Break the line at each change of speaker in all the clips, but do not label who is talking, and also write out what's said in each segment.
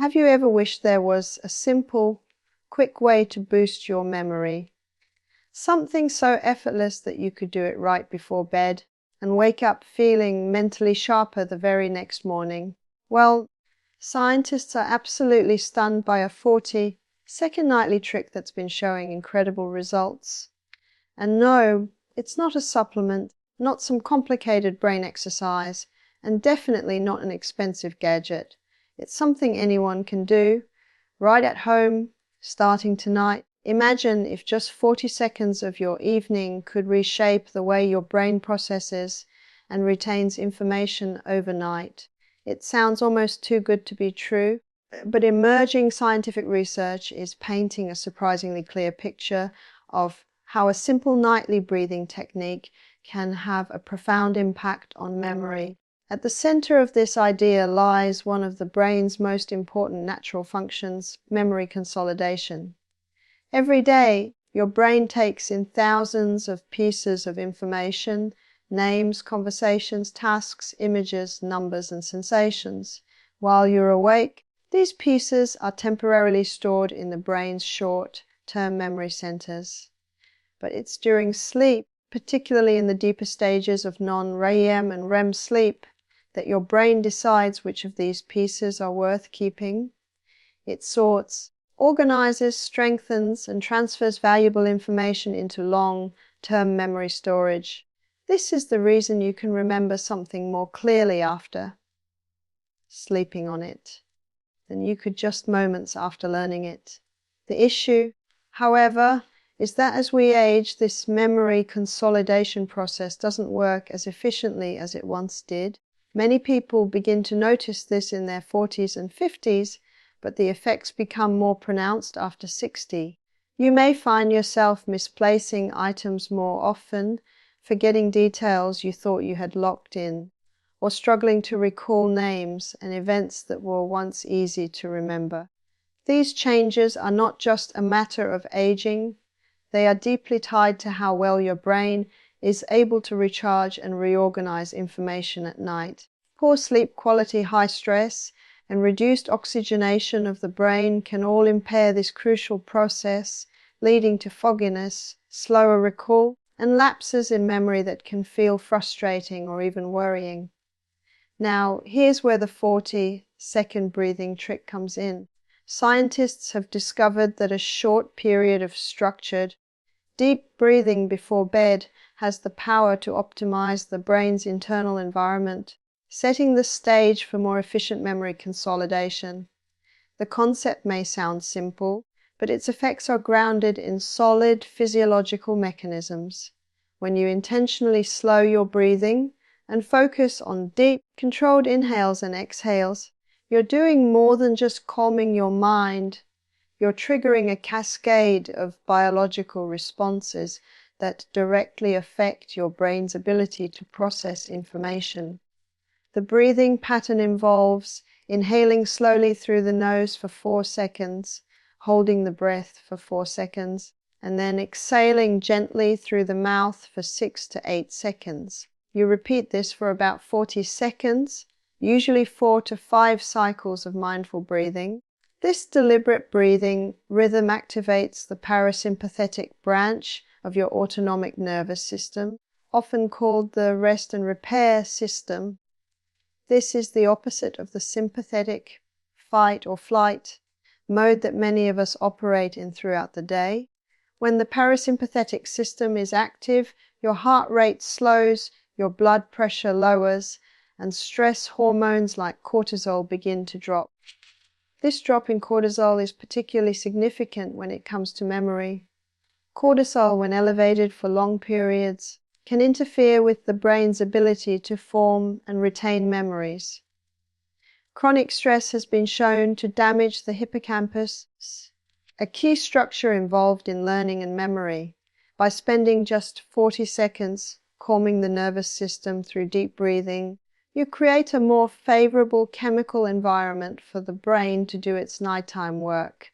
Have you ever wished there was a simple, quick way to boost your memory? Something so effortless that you could do it right before bed and wake up feeling mentally sharper the very next morning? Well, scientists are absolutely stunned by a 40-second nightly trick that's been showing incredible results. And no, it's not a supplement, not some complicated brain exercise, and definitely not an expensive gadget. It's something anyone can do, right at home, starting tonight. Imagine if just 40 seconds of your evening could reshape the way your brain processes and retains information overnight. It sounds almost too good to be true, but emerging scientific research is painting a surprisingly clear picture of how a simple nightly breathing technique can have a profound impact on memory. At the center of this idea lies one of the brain's most important natural functions, memory consolidation. Every day, your brain takes in thousands of pieces of information, names, conversations, tasks, images, numbers, and sensations. While you're awake, these pieces are temporarily stored in the brain's short-term memory centers. But it's during sleep, particularly in the deeper stages of non-REM and REM sleep, that your brain decides which of these pieces are worth keeping. It sorts, organizes, strengthens, and transfers valuable information into long-term memory storage. This is the reason you can remember something more clearly after sleeping on it than you could just moments after learning it. The issue, however, is that as we age, this memory consolidation process doesn't work as efficiently as it once did. Many people begin to notice this in their 40s and 50s, but the effects become more pronounced after 60. You may find yourself misplacing items more often, forgetting details you thought you had locked in, or struggling to recall names and events that were once easy to remember. These changes are not just a matter of aging, they are deeply tied to how well your brain is able to recharge and reorganize information at night. Poor sleep quality, high stress, and reduced oxygenation of the brain can all impair this crucial process, leading to fogginess, slower recall, and lapses in memory that can feel frustrating or even worrying. Now, here's where the 40-second breathing trick comes in. Scientists have discovered that a short period of structured, deep breathing before bed has the power to optimize the brain's internal environment, setting the stage for more efficient memory consolidation. The concept may sound simple, but its effects are grounded in solid physiological mechanisms. When you intentionally slow your breathing and focus on deep, controlled inhales and exhales, you're doing more than just calming your mind. You're triggering a cascade of biological responses that directly affect your brain's ability to process information. The breathing pattern involves inhaling slowly through the nose for 4 seconds, holding the breath for 4 seconds, and then exhaling gently through the mouth for 6 to 8 seconds. You repeat this for about 40 seconds, usually 4 to 5 cycles of mindful breathing. This deliberate breathing rhythm activates the parasympathetic branch of your autonomic nervous system, often called the rest and repair system. This is the opposite of the sympathetic fight or flight mode that many of us operate in throughout the day. When the parasympathetic system is active, your heart rate slows, your blood pressure lowers, and stress hormones like cortisol begin to drop. This drop in cortisol is particularly significant when it comes to memory. Cortisol, when elevated for long periods, can interfere with the brain's ability to form and retain memories. Chronic stress has been shown to damage the hippocampus, a key structure involved in learning and memory. By spending just 40 seconds calming the nervous system through deep breathing, you create a more favorable chemical environment for the brain to do its nighttime work.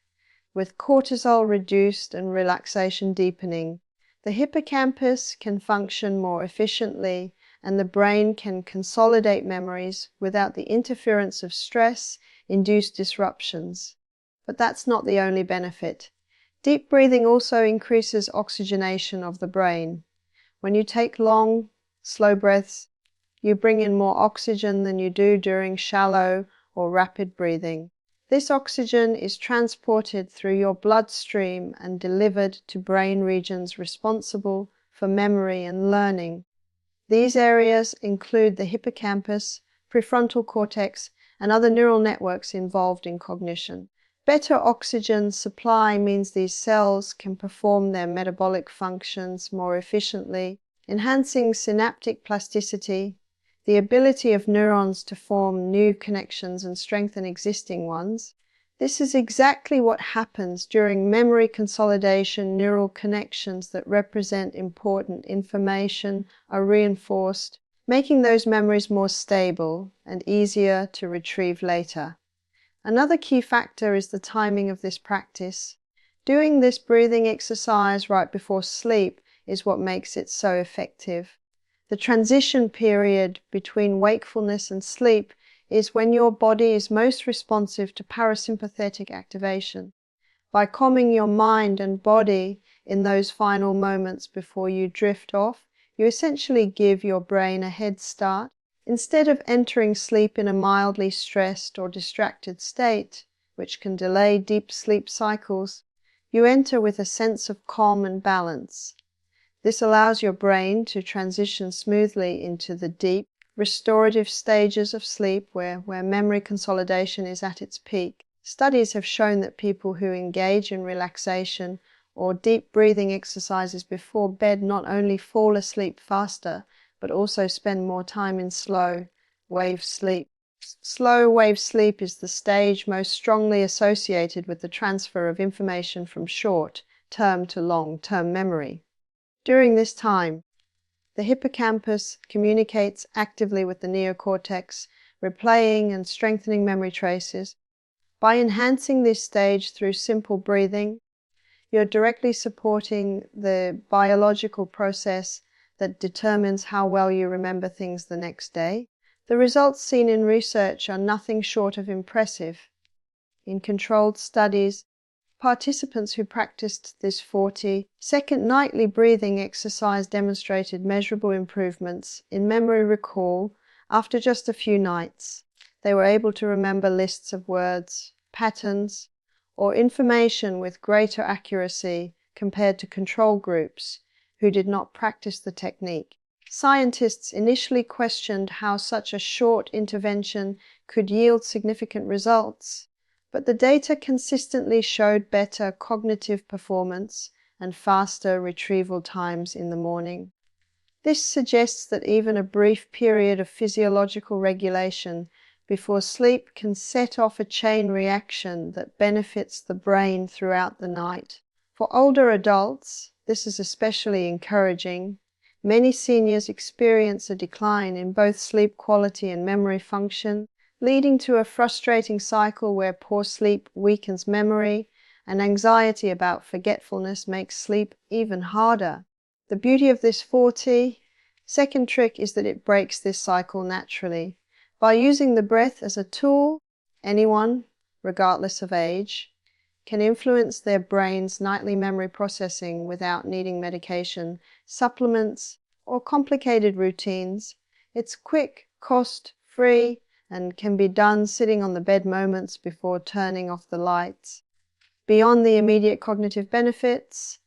With cortisol reduced and relaxation deepening, the hippocampus can function more efficiently and the brain can consolidate memories without the interference of stress, induce disruptions. But that's not the only benefit. Deep breathing also increases oxygenation of the brain. When you take long, slow breaths, you bring in more oxygen than you do during shallow or rapid breathing. This oxygen is transported through your bloodstream and delivered to brain regions responsible for memory and learning. These areas include the hippocampus, prefrontal cortex, and other neural networks involved in cognition. Better oxygen supply means these cells can perform their metabolic functions more efficiently, enhancing synaptic plasticity, the ability of neurons to form new connections and strengthen existing ones. This is exactly what happens during memory consolidation. Neural connections that represent important information are reinforced, making those memories more stable and easier to retrieve later. Another key factor is the timing of this practice. Doing this breathing exercise right before sleep is what makes it so effective. The transition period between wakefulness and sleep is when your body is most responsive to parasympathetic activation. By calming your mind and body in those final moments before you drift off, you essentially give your brain a head start. Instead of entering sleep in a mildly stressed or distracted state, which can delay deep sleep cycles, you enter with a sense of calm and balance. This allows your brain to transition smoothly into the deep, restorative stages of sleep where memory consolidation is at its peak. Studies have shown that people who engage in relaxation or deep breathing exercises before bed not only fall asleep faster, but also spend more time in slow wave sleep. Slow wave sleep is the stage most strongly associated with the transfer of information from short-term to long-term memory. During this time, the hippocampus communicates actively with the neocortex, replaying and strengthening memory traces. By enhancing this stage through simple breathing, you're directly supporting the biological process that determines how well you remember things the next day. The results seen in research are nothing short of impressive. In controlled studies, participants who practiced this 40-second nightly breathing exercise demonstrated measurable improvements in memory recall after just a few nights. They were able to remember lists of words, patterns, or information with greater accuracy compared to control groups who did not practice the technique. Scientists initially questioned how such a short intervention could yield significant results, but the data consistently showed better cognitive performance and faster retrieval times in the morning. This suggests that even a brief period of physiological regulation before sleep can set off a chain reaction that benefits the brain throughout the night. For older adults, this is especially encouraging. Many seniors experience a decline in both sleep quality and memory function, leading to a frustrating cycle where poor sleep weakens memory and anxiety about forgetfulness makes sleep even harder. The beauty of this 40-second trick is that it breaks this cycle naturally. By using the breath as a tool, anyone, regardless of age, can influence their brain's nightly memory processing without needing medication, supplements, or complicated routines. It's quick, cost-free, and can be done sitting on the bed moments before turning off the lights. Beyond the immediate cognitive benefits,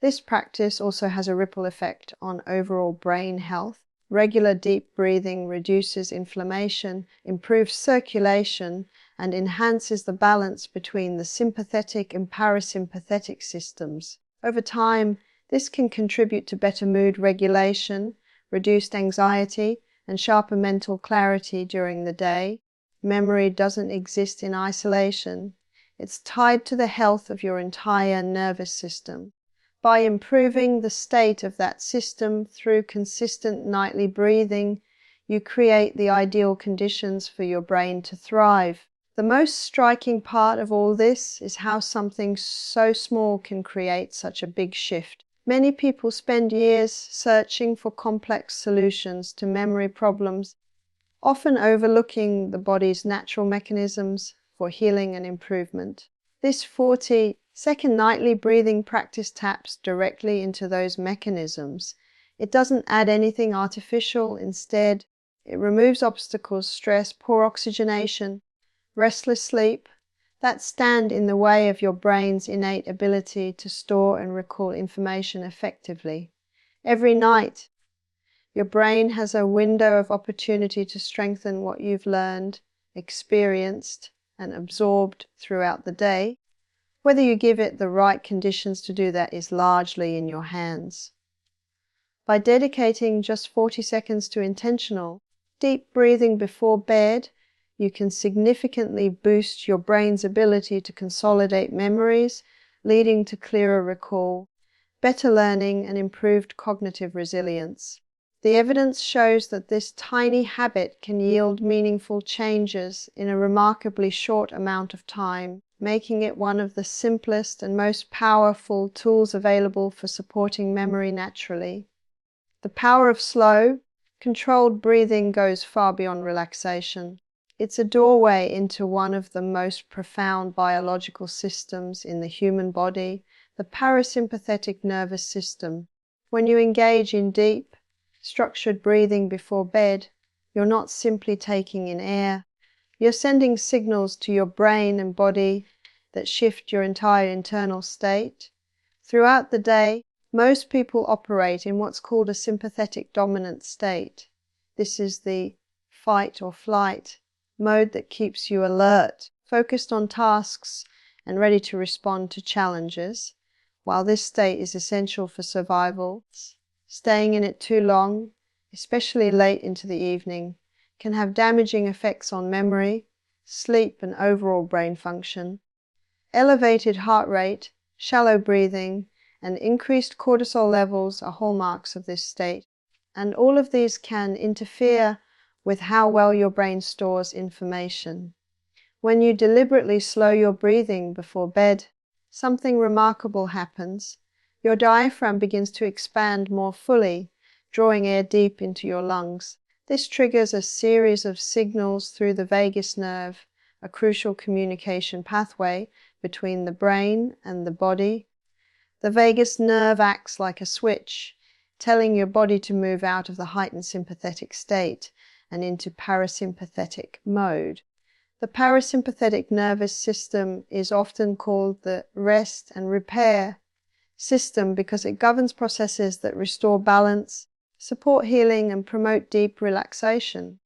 this practice also has a ripple effect on overall brain health. Regular deep breathing reduces inflammation, improves circulation, and enhances the balance between the sympathetic and parasympathetic systems. Over time, this can contribute to better mood regulation, reduced anxiety, and sharper mental clarity during the day. Memory doesn't exist in isolation. It's tied to the health of your entire nervous system. By improving the state of that system through consistent nightly breathing, you create the ideal conditions for your brain to thrive. The most striking part of all this is how something so small can create such a big shift. Many people spend years searching for complex solutions to memory problems, often overlooking the body's natural mechanisms for healing and improvement. This 40-second nightly breathing practice taps directly into those mechanisms. It doesn't add anything artificial. Instead, it removes obstacles, stress, poor oxygenation, restless sleep that stand in the way of your brain's innate ability to store and recall information effectively. Every night, your brain has a window of opportunity to strengthen what you've learned, experienced, and absorbed throughout the day. Whether you give it the right conditions to do that is largely in your hands. By dedicating just 40 seconds to intentional, deep breathing before bed, you can significantly boost your brain's ability to consolidate memories, leading to clearer recall, better learning, and improved cognitive resilience. The evidence shows that this tiny habit can yield meaningful changes in a remarkably short amount of time, making it one of the simplest and most powerful tools available for supporting memory naturally. The power of slow, controlled breathing goes far beyond relaxation. It's a doorway into one of the most profound biological systems in the human body, the parasympathetic nervous system. When you engage in deep, structured breathing before bed, you're not simply taking in air. You're sending signals to your brain and body that shift your entire internal state. Throughout the day, most people operate in what's called a sympathetic dominant state. This is the fight or flight mode that keeps you alert, focused on tasks, and ready to respond to challenges. While this state is essential for survival, staying in it too long, especially late into the evening, can have damaging effects on memory, sleep, and overall brain function. Elevated heart rate, shallow breathing, and increased cortisol levels are hallmarks of this state, and all of these can interfere with how well your brain stores information. When you deliberately slow your breathing before bed, something remarkable happens. Your diaphragm begins to expand more fully, drawing air deep into your lungs. This triggers a series of signals through the vagus nerve, a crucial communication pathway between the brain and the body. The vagus nerve acts like a switch, telling your body to move out of the heightened sympathetic state and into parasympathetic mode. The parasympathetic nervous system is often called the rest and repair system because it governs processes that restore balance, support healing, and promote deep relaxation.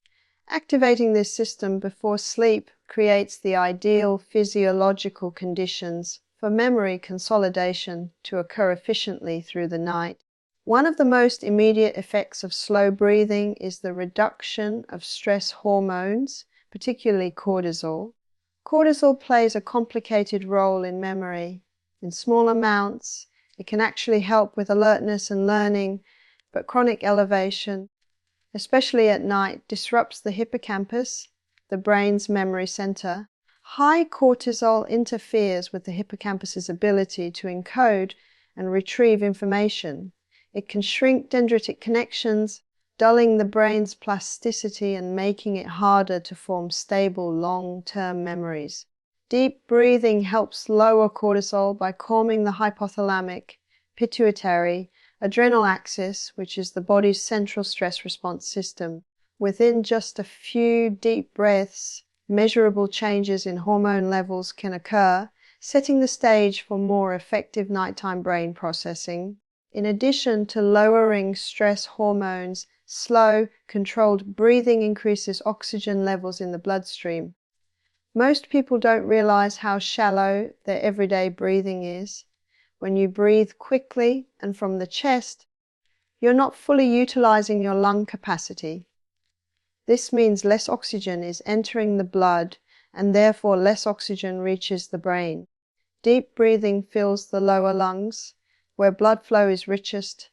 Activating this system before sleep creates the ideal physiological conditions for memory consolidation to occur efficiently through the night. One of the most immediate effects of slow breathing is the reduction of stress hormones, particularly cortisol. Cortisol plays a complicated role in memory. In small amounts, it can actually help with alertness and learning, but chronic elevation, especially at night, disrupts the hippocampus, the brain's memory center. High cortisol interferes with the hippocampus's ability to encode and retrieve information. It can shrink dendritic connections, dulling the brain's plasticity and making it harder to form stable long-term memories. Deep breathing helps lower cortisol by calming the hypothalamic, pituitary, adrenal axis, which is the body's central stress response system. Within just a few deep breaths, measurable changes in hormone levels can occur, setting the stage for more effective nighttime brain processing. In addition to lowering stress hormones, slow, controlled breathing increases oxygen levels in the bloodstream. Most people don't realize how shallow their everyday breathing is. When you breathe quickly and from the chest, you're not fully utilizing your lung capacity. This means less oxygen is entering the blood and therefore less oxygen reaches the brain. Deep breathing fills the lower lungs, where blood flow is richest,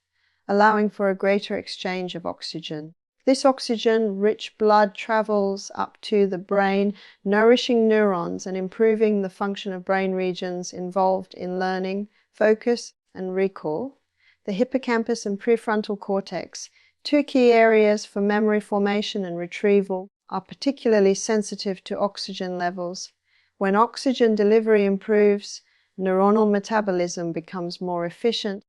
allowing for a greater exchange of oxygen. This oxygen-rich blood travels up to the brain, nourishing neurons and improving the function of brain regions involved in learning, focus, and recall. The hippocampus and prefrontal cortex, two key areas for memory formation and retrieval, are particularly sensitive to oxygen levels. When oxygen delivery improves, neuronal metabolism becomes more efficient,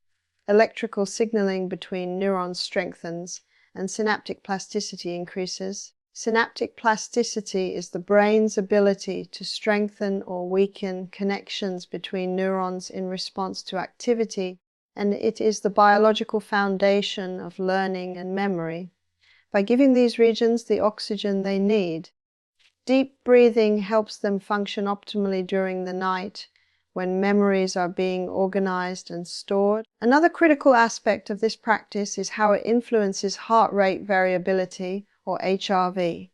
electrical signaling between neurons strengthens, and synaptic plasticity increases. Synaptic plasticity is the brain's ability to strengthen or weaken connections between neurons in response to activity, and it is the biological foundation of learning and memory. By giving these regions the oxygen they need, deep breathing helps them function optimally during the night when memories are being organized and stored. Another critical aspect of this practice is how it influences heart rate variability, or HRV.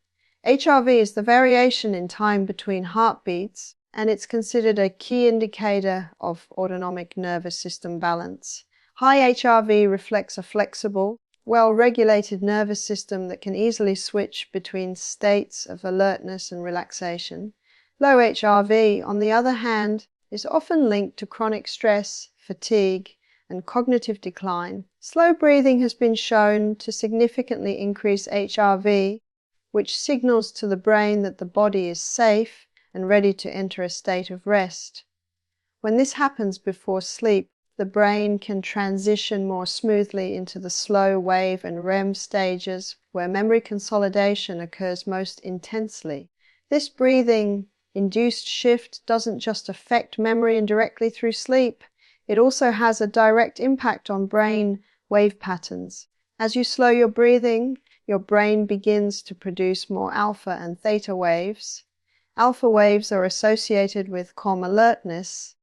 HRV is the variation in time between heartbeats, and it's considered a key indicator of autonomic nervous system balance. High HRV reflects a flexible, well-regulated nervous system that can easily switch between states of alertness and relaxation. Low HRV, on the other hand, is often linked to chronic stress, fatigue, and cognitive decline. Slow breathing has been shown to significantly increase HRV, which signals to the brain that the body is safe and ready to enter a state of rest. When this happens before sleep, the brain can transition more smoothly into the slow wave and REM stages where memory consolidation occurs most intensely. This breathing-induced shift doesn't just affect memory indirectly through sleep, it also has a direct impact on brain wave patterns. As you slow your breathing, your brain begins to produce more alpha and theta waves. Alpha waves are associated with calm alertness,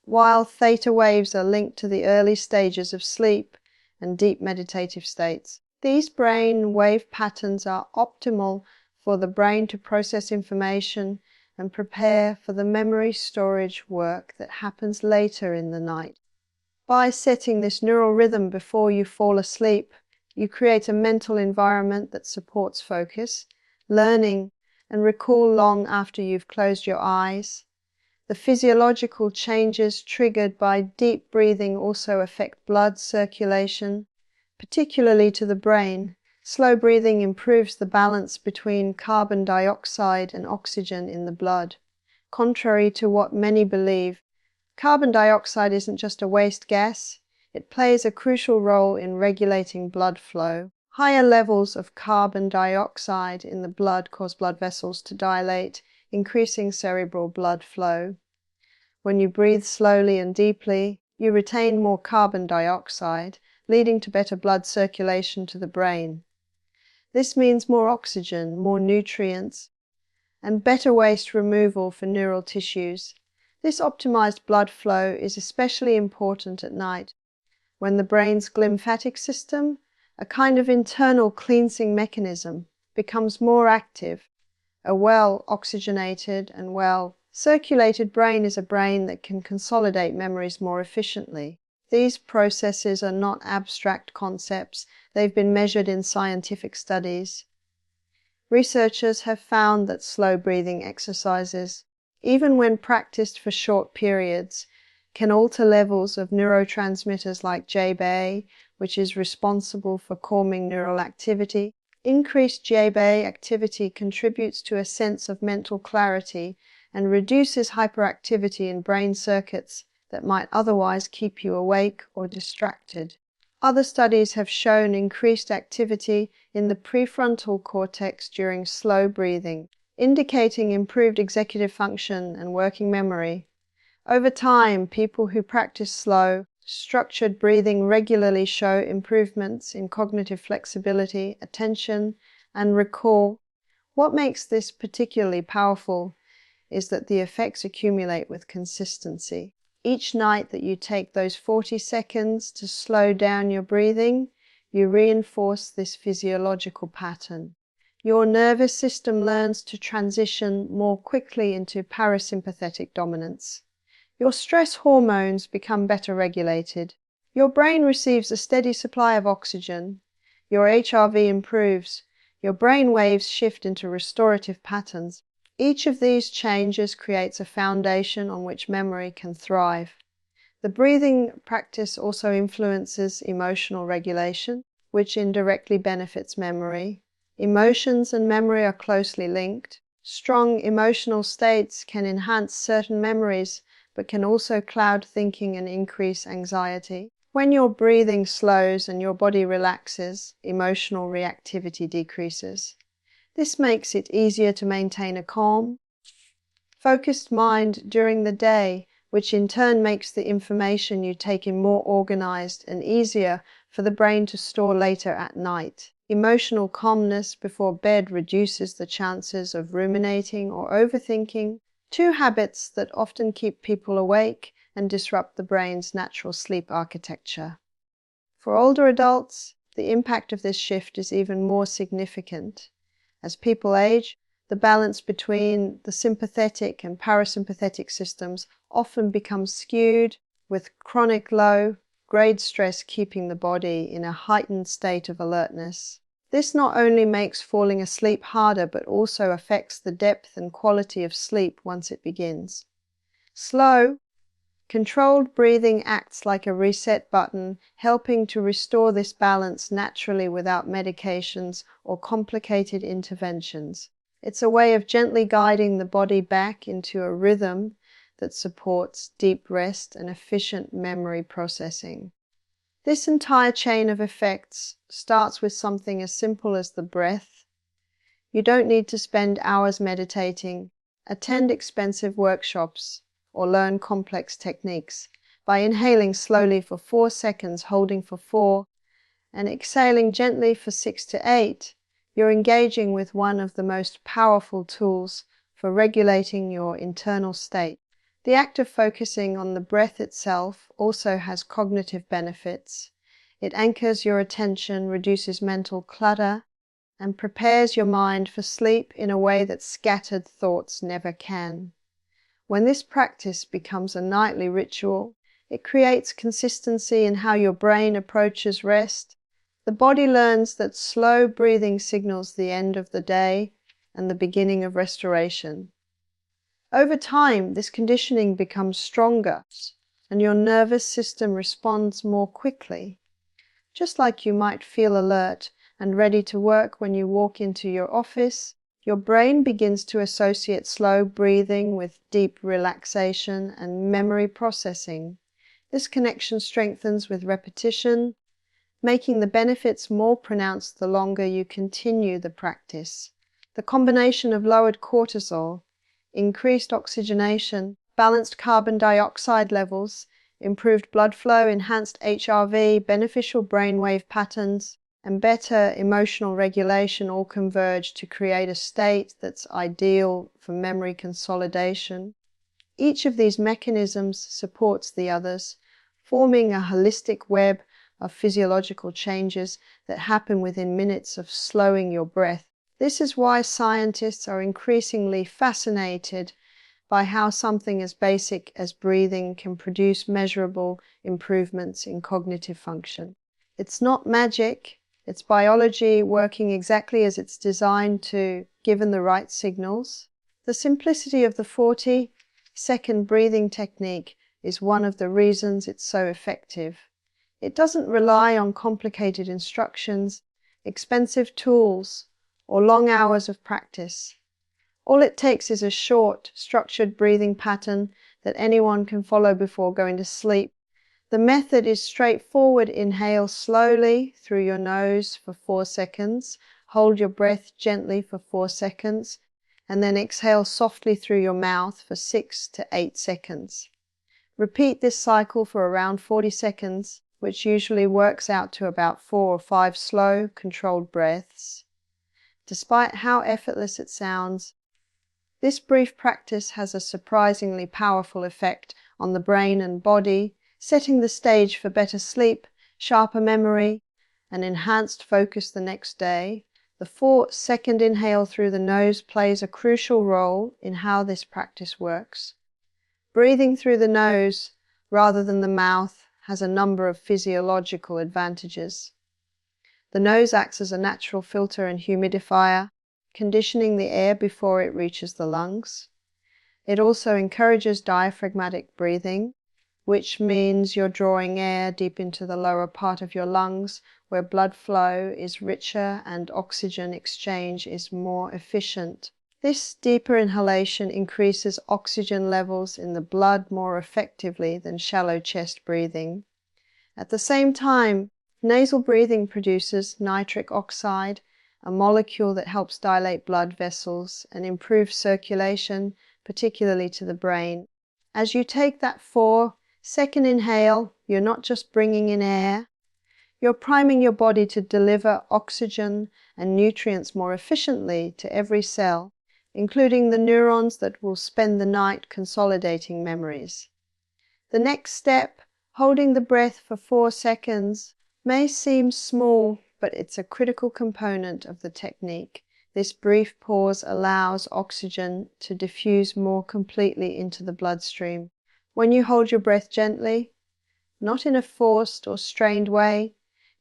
while theta waves are linked to the early stages of sleep and deep meditative states. These brain wave patterns are optimal for the brain to process information and prepare for the memory storage work that happens later in the night. By setting this neural rhythm before you fall asleep, you create a mental environment that supports focus, learning, and recall long after you've closed your eyes. The physiological changes triggered by deep breathing also affect blood circulation, particularly to the brain. Slow breathing improves the balance between carbon dioxide and oxygen in the blood. Contrary to what many believe, carbon dioxide isn't just a waste gas, it plays a crucial role in regulating blood flow. Higher levels of carbon dioxide in the blood cause blood vessels to dilate, increasing cerebral blood flow. When you breathe slowly and deeply, you retain more carbon dioxide, leading to better blood circulation to the brain. This means more oxygen, more nutrients, and better waste removal for neural tissues. This optimized blood flow is especially important at night, when the brain's glymphatic system, a kind of internal cleansing mechanism, becomes more active. A well-oxygenated and well-circulated brain is a brain that can consolidate memories more efficiently. These processes are not abstract concepts, they've been measured in scientific studies. Researchers have found that slow breathing exercises, even when practiced for short periods, can alter levels of neurotransmitters like GABA, which is responsible for calming neural activity. Increased GABA activity contributes to a sense of mental clarity and reduces hyperactivity in brain circuits that might otherwise keep you awake or distracted. Other studies have shown increased activity in the prefrontal cortex during slow breathing, indicating improved executive function and working memory. Over time, people who practice slow, structured breathing regularly show improvements in cognitive flexibility, attention, and recall. What makes this particularly powerful is that the effects accumulate with consistency. Each night that you take those 40 seconds to slow down your breathing, you reinforce this physiological pattern. Your nervous system learns to transition more quickly into parasympathetic dominance. Your stress hormones become better regulated. Your brain receives a steady supply of oxygen. Your HRV improves. Your brain waves shift into restorative patterns. Each of these changes creates a foundation on which memory can thrive. The breathing practice also influences emotional regulation, which indirectly benefits memory. Emotions and memory are closely linked. Strong emotional states can enhance certain memories, but can also cloud thinking and increase anxiety. When your breathing slows and your body relaxes, emotional reactivity decreases. This makes it easier to maintain a calm, focused mind during the day, which in turn makes the information you take in more organized and easier for the brain to store later at night. Emotional calmness before bed reduces the chances of ruminating or overthinking, two habits that often keep people awake and disrupt the brain's natural sleep architecture. For older adults, the impact of this shift is even more significant. As people age, the balance between the sympathetic and parasympathetic systems often becomes skewed, with chronic low-grade stress keeping the body in a heightened state of alertness. This not only makes falling asleep harder, but also affects the depth and quality of sleep once it begins. Slow, controlled breathing acts like a reset button, helping to restore this balance naturally without medications or complicated interventions. It's a way of gently guiding the body back into a rhythm that supports deep rest and efficient memory processing. This entire chain of effects starts with something as simple as the breath. You don't need to spend hours meditating, attend expensive workshops, or learn complex techniques. By inhaling slowly for 4 seconds, holding for 4, and exhaling gently for 6 to 8, you're engaging with one of the most powerful tools for regulating your internal state. The act of focusing on the breath itself also has cognitive benefits. It anchors your attention, reduces mental clutter, and prepares your mind for sleep in a way that scattered thoughts never can. When this practice becomes a nightly ritual, it creates consistency in how your brain approaches rest. The body learns that slow breathing signals the end of the day and the beginning of restoration. Over time, this conditioning becomes stronger, and your nervous system responds more quickly. Just like you might feel alert and ready to work when you walk into your office, your brain begins to associate slow breathing with deep relaxation and memory processing. This connection strengthens with repetition, making the benefits more pronounced the longer you continue the practice. The combination of lowered cortisol, increased oxygenation, balanced carbon dioxide levels, improved blood flow, enhanced HRV, beneficial brainwave patterns, and better emotional regulation all converge to create a state that's ideal for memory consolidation. Each of these mechanisms supports the others, forming a holistic web of physiological changes that happen within minutes of slowing your breath. This is why scientists are increasingly fascinated by how something as basic as breathing can produce measurable improvements in cognitive function. It's not magic, it's biology working exactly as it's designed to, given the right signals. The simplicity of the 40-second breathing technique is one of the reasons it's so effective. It doesn't rely on complicated instructions, expensive tools, or long hours of practice. All it takes is a short, structured breathing pattern that anyone can follow before going to sleep. The method is straightforward. Inhale slowly through your nose for 4 seconds. Hold your breath gently for 4 seconds, and then exhale softly through your mouth for 6 to 8 seconds. Repeat this cycle for around 40 seconds, which usually works out to about 4 or 5 slow, controlled breaths. Despite how effortless it sounds, this brief practice has a surprisingly powerful effect on the brain and body, setting the stage for better sleep, sharper memory, and enhanced focus the next day. The 4-second inhale through the nose plays a crucial role in how this practice works. Breathing through the nose rather than the mouth has a number of physiological advantages. The nose acts as a natural filter and humidifier, conditioning the air before it reaches the lungs. It also encourages diaphragmatic breathing, which means you're drawing air deep into the lower part of your lungs, where blood flow is richer and oxygen exchange is more efficient. This deeper inhalation increases oxygen levels in the blood more effectively than shallow chest breathing. At the same time, nasal breathing produces nitric oxide, a molecule that helps dilate blood vessels and improve circulation, particularly to the brain. As you take that 4-second inhale, you're not just bringing in air, you're priming your body to deliver oxygen and nutrients more efficiently to every cell, including the neurons that will spend the night consolidating memories. The next step, holding the breath for 4 seconds, may seem small, but it's a critical component of the technique. This brief pause allows oxygen to diffuse more completely into the bloodstream. When you hold your breath gently, not in a forced or strained way,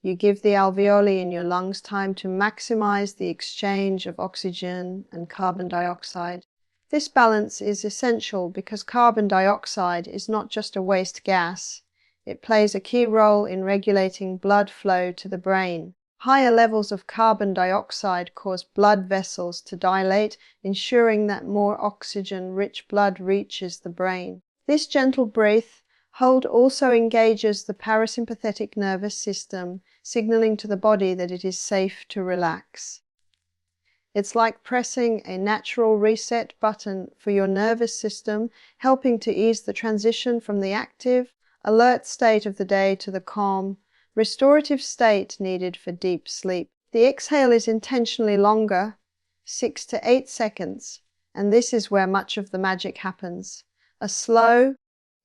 you give the alveoli in your lungs time to maximize the exchange of oxygen and carbon dioxide. This balance is essential because carbon dioxide is not just a waste gas. It plays a key role in regulating blood flow to the brain. Higher levels of carbon dioxide cause blood vessels to dilate, ensuring that more oxygen-rich blood reaches the brain. This gentle breath hold also engages the parasympathetic nervous system, signaling to the body that it is safe to relax. It's like pressing a natural reset button for your nervous system, helping to ease the transition from the active, alert state of the day to the calm, restorative state needed for deep sleep. The exhale is intentionally longer, 6 to 8 seconds, and this is where much of the magic happens. A slow,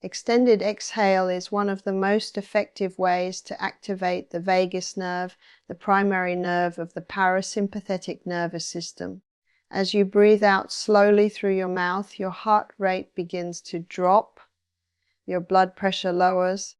extended exhale is one of the most effective ways to activate the vagus nerve, the primary nerve of the parasympathetic nervous system. As you breathe out slowly through your mouth, your heart rate begins to drop, your blood pressure lowers,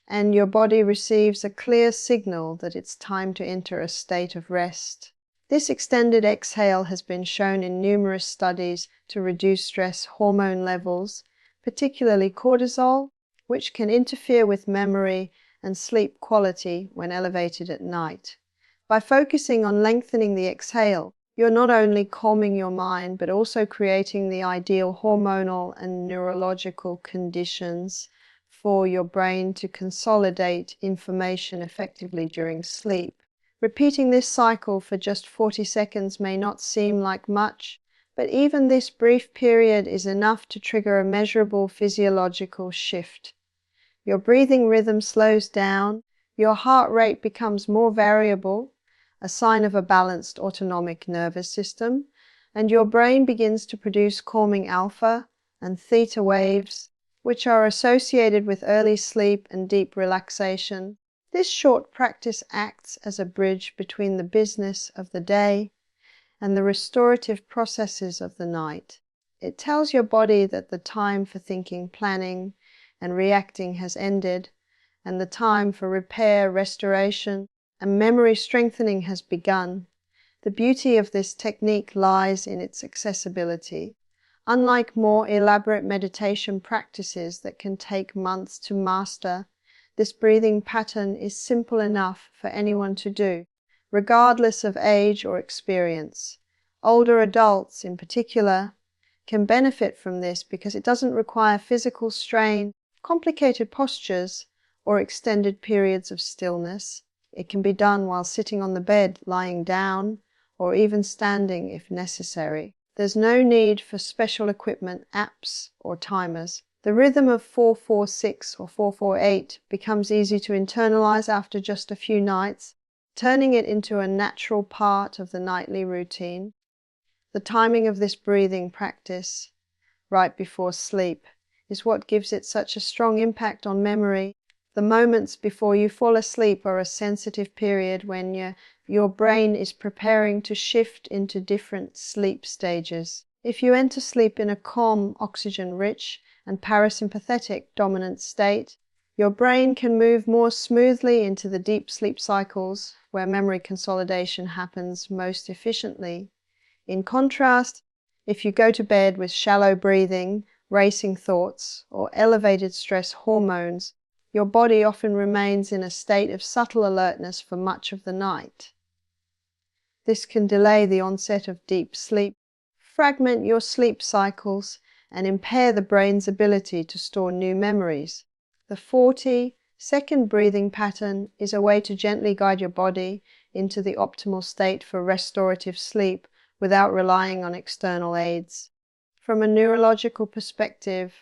and your body receives a clear signal that it's time to enter a state of rest. This extended exhale has been shown in numerous studies to reduce stress hormone levels, particularly cortisol, which can interfere with memory and sleep quality when elevated at night. By focusing on lengthening the exhale, you're not only calming your mind, but also creating the ideal hormonal and neurological conditions for your brain to consolidate information effectively during sleep. Repeating this cycle for just 40 seconds may not seem like much, but even this brief period is enough to trigger a measurable physiological shift. Your breathing rhythm slows down, your heart rate becomes more variable, a sign of a balanced autonomic nervous system, and your brain begins to produce calming alpha and theta waves, which are associated with early sleep and deep relaxation. This short practice acts as a bridge between the business of the day and the restorative processes of the night. It tells your body that the time for thinking, planning, and reacting has ended, and the time for repair, restoration, and memory strengthening has begun. The beauty of this technique lies in its accessibility. Unlike more elaborate meditation practices that can take months to master, this breathing pattern is simple enough for anyone to do, regardless of age or experience. Older adults, in particular, can benefit from this because it doesn't require physical strain, complicated postures, or extended periods of stillness. It can be done while sitting on the bed, lying down, or even standing if necessary. There's no need for special equipment, apps, or timers. The rhythm of 4-4-6 or 4-4-8 becomes easy to internalize after just a few nights, turning it into a natural part of the nightly routine. The timing of this breathing practice, right before sleep, is what gives it such a strong impact on memory. The moments before you fall asleep are a sensitive period when your brain is preparing to shift into different sleep stages. If you enter sleep in a calm, oxygen-rich, and parasympathetic dominant state, your brain can move more smoothly into the deep sleep cycles where memory consolidation happens most efficiently. In contrast, if you go to bed with shallow breathing, racing thoughts, or elevated stress hormones, your body often remains in a state of subtle alertness for much of the night. This can delay the onset of deep sleep, fragment your sleep cycles and impair the brain's ability to store new memories. The 40-second breathing pattern is a way to gently guide your body into the optimal state for restorative sleep without relying on external aids. From a neurological perspective,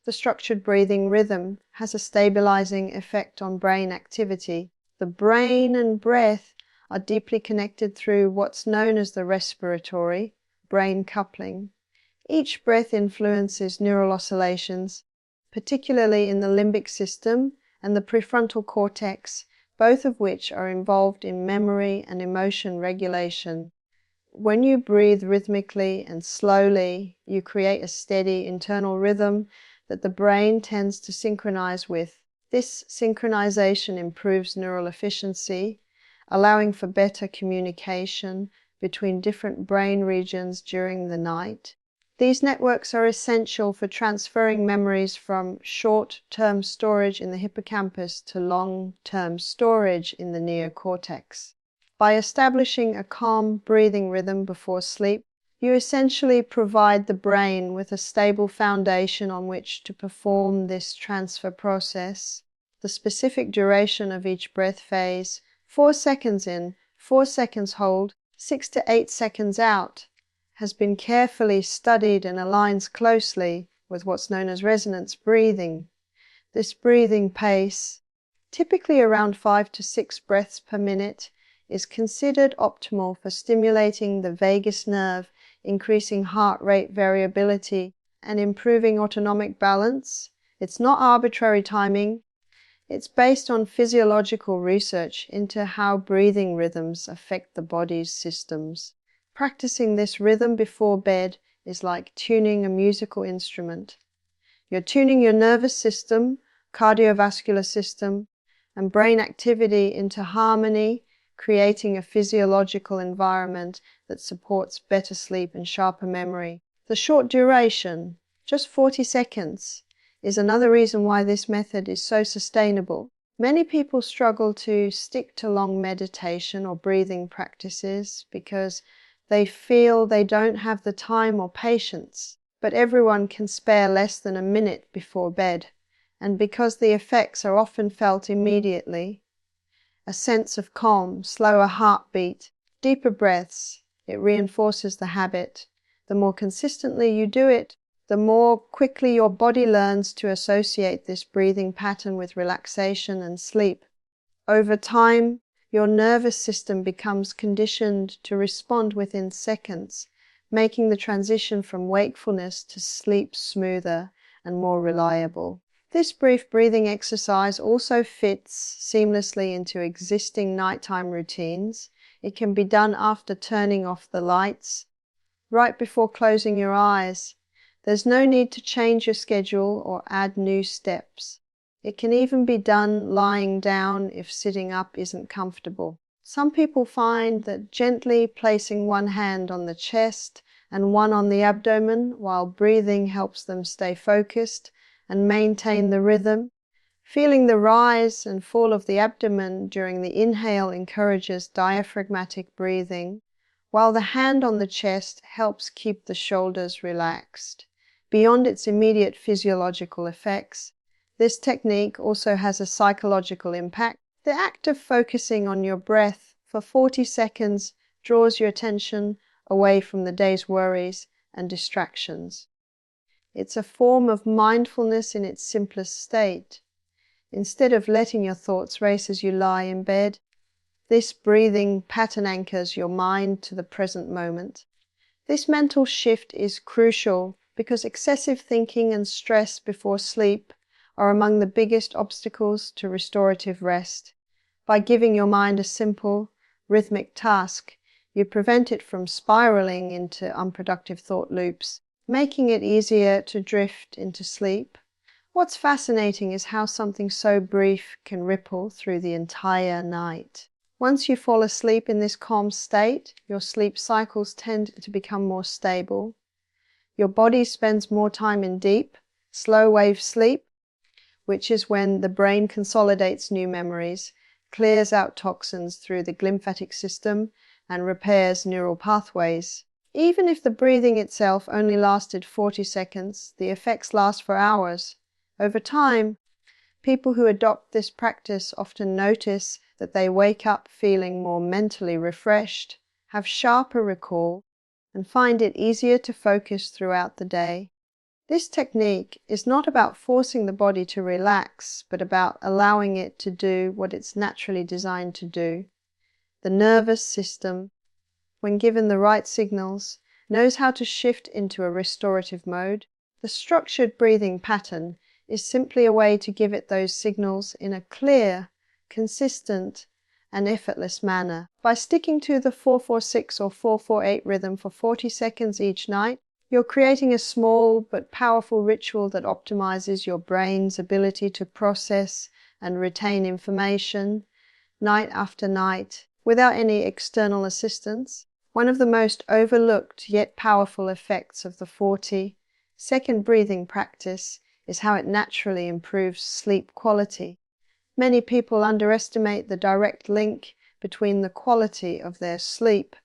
the structured breathing rhythm has a stabilizing effect on brain activity. The brain and breath are deeply connected through what's known as the respiratory brain coupling. Each breath influences neural oscillations, particularly in the limbic system and the prefrontal cortex, both of which are involved in memory and emotion regulation. When you breathe rhythmically and slowly, you create a steady internal rhythm that the brain tends to synchronize with. This synchronization improves neural efficiency, allowing for better communication between different brain regions during the night. These networks are essential for transferring memories from short-term storage in the hippocampus to long-term storage in the neocortex. By establishing a calm breathing rhythm before sleep, you essentially provide the brain with a stable foundation on which to perform this transfer process. The specific duration of each breath phase, 4 seconds in, 4 seconds hold, 6 to 8 seconds out, has been carefully studied and aligns closely with what's known as resonance breathing. This breathing pace, typically around 5 to 6 breaths per minute, is considered optimal for stimulating the vagus nerve, increasing heart rate variability, and improving autonomic balance. It's not arbitrary timing. It's based on physiological research into how breathing rhythms affect the body's systems. Practicing this rhythm before bed is like tuning a musical instrument. You're tuning your nervous system, cardiovascular system, and brain activity into harmony, creating a physiological environment that supports better sleep and sharper memory. The short duration, just 40 seconds, is another reason why this method is so sustainable. Many people struggle to stick to long meditation or breathing practices because they feel they don't have the time or patience, but everyone can spare less than a minute before bed, and because the effects are often felt immediately, a sense of calm, slower heartbeat, deeper breaths, it reinforces the habit. The more consistently you do it, the more quickly your body learns to associate this breathing pattern with relaxation and sleep. Over time, your nervous system becomes conditioned to respond within seconds, making the transition from wakefulness to sleep smoother and more reliable. This brief breathing exercise also fits seamlessly into existing nighttime routines. It can be done after turning off the lights, right before closing your eyes. There's no need to change your schedule or add new steps. It can even be done lying down if sitting up isn't comfortable. Some people find that gently placing one hand on the chest and one on the abdomen while breathing helps them stay focused and maintain the rhythm. Feeling the rise and fall of the abdomen during the inhale encourages diaphragmatic breathing, while the hand on the chest helps keep the shoulders relaxed. Beyond its immediate physiological effects, this technique also has a psychological impact. The act of focusing on your breath for 40 seconds draws your attention away from the day's worries and distractions. It's a form of mindfulness in its simplest state. Instead of letting your thoughts race as you lie in bed, this breathing pattern anchors your mind to the present moment. This mental shift is crucial because excessive thinking and stress before sleep are among the biggest obstacles to restorative rest. By giving your mind a simple, rhythmic task, you prevent it from spiraling into unproductive thought loops, making it easier to drift into sleep. What's fascinating is how something so brief can ripple through the entire night. Once you fall asleep in this calm state, your sleep cycles tend to become more stable. Your body spends more time in deep, slow-wave sleep, which is when the brain consolidates new memories, clears out toxins through the lymphatic system, and repairs neural pathways. Even if the breathing itself only lasted 40 seconds, the effects last for hours. Over time, people who adopt this practice often notice that they wake up feeling more mentally refreshed, have sharper recall, and find it easier to focus throughout the day. This technique is not about forcing the body to relax, but about allowing it to do what it's naturally designed to do. The nervous system, when given the right signals, knows how to shift into a restorative mode. The structured breathing pattern is simply a way to give it those signals in a clear, consistent, and effortless manner. By sticking to the 4-4-6 or 4-4-8 rhythm for 40 seconds each night, you're creating a small but powerful ritual that optimizes your brain's ability to process and retain information night after night without any external assistance. One of the most overlooked yet powerful effects of the 40-second breathing practice is how it naturally improves sleep quality. Many people underestimate the direct link between the quality of their sleep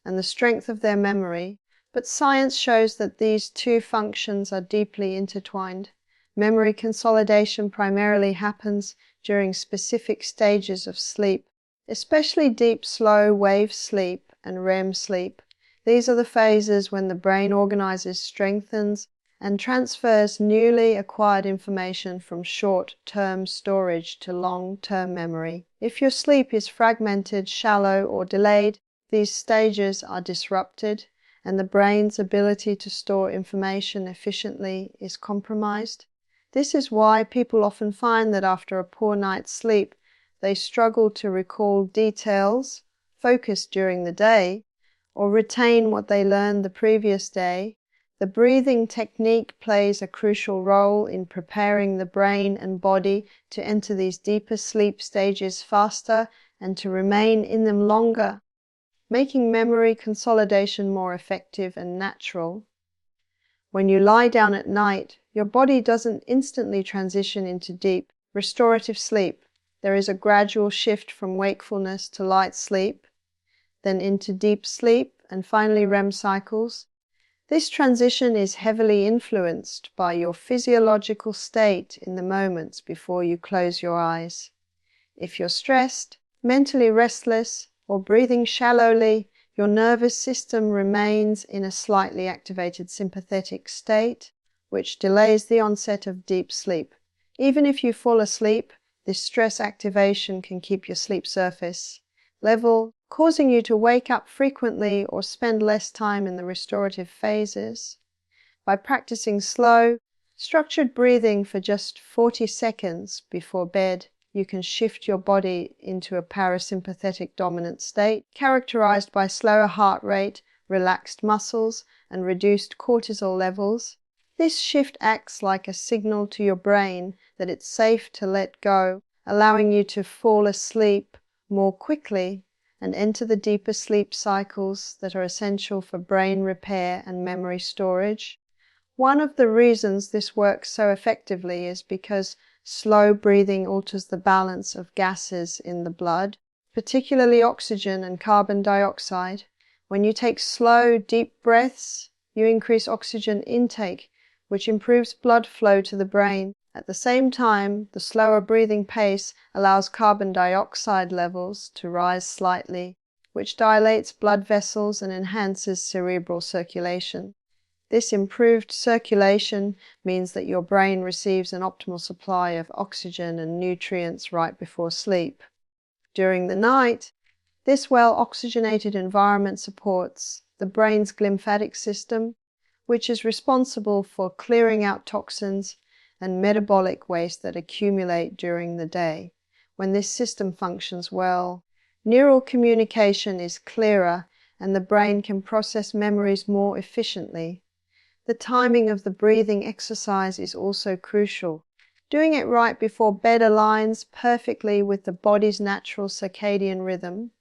and the strength of their memory, but science shows that these two functions are deeply intertwined. Memory consolidation primarily happens during specific stages of sleep, especially deep, slow wave sleep and REM sleep. These are the phases when the brain organizes, strengthens, and transfers newly acquired information from short-term storage to long-term memory. If your sleep is fragmented, shallow, or delayed, these stages are disrupted, and the brain's ability to store information efficiently is compromised. This is why people often find that after a poor night's sleep, they struggle to recall details, focus during the day, or retain what they learned the previous day. The breathing technique plays a crucial role in preparing the brain and body to enter these deeper sleep stages faster and to remain in them longer, making memory consolidation more effective and natural. When you lie down at night, your body doesn't instantly transition into deep, restorative sleep. There is a gradual shift from wakefulness to light sleep, then into deep sleep, and finally REM cycles. This transition is heavily influenced by your physiological state in the moments before you close your eyes. If you're stressed, mentally restless, or breathing shallowly, your nervous system remains in a slightly activated sympathetic state, which delays the onset of deep sleep. Even if you fall asleep, this stress activation can keep your sleep surface level, causing you to wake up frequently or spend less time in the restorative phases. By practicing slow, structured breathing for just 40 seconds before bed, you can shift your body into a parasympathetic dominant state, characterized by slower heart rate, relaxed muscles, and reduced cortisol levels. This shift acts like a signal to your brain that it's safe to let go, allowing you to fall asleep more quickly and enter the deeper sleep cycles that are essential for brain repair and memory storage. One of the reasons this works so effectively is because slow breathing alters the balance of gases in the blood, particularly oxygen and carbon dioxide. When you take slow, deep breaths, you increase oxygen intake, which improves blood flow to the brain. At the same time, the slower breathing pace allows carbon dioxide levels to rise slightly, which dilates blood vessels and enhances cerebral circulation. This improved circulation means that your brain receives an optimal supply of oxygen and nutrients right before sleep. During the night, this well-oxygenated environment supports the brain's lymphatic system, which is responsible for clearing out toxins and metabolic waste that accumulate during the day. When this system functions well, neural communication is clearer and the brain can process memories more efficiently. The timing of the breathing exercise is also crucial. Doing it right before bed aligns perfectly with the body's natural circadian rhythm.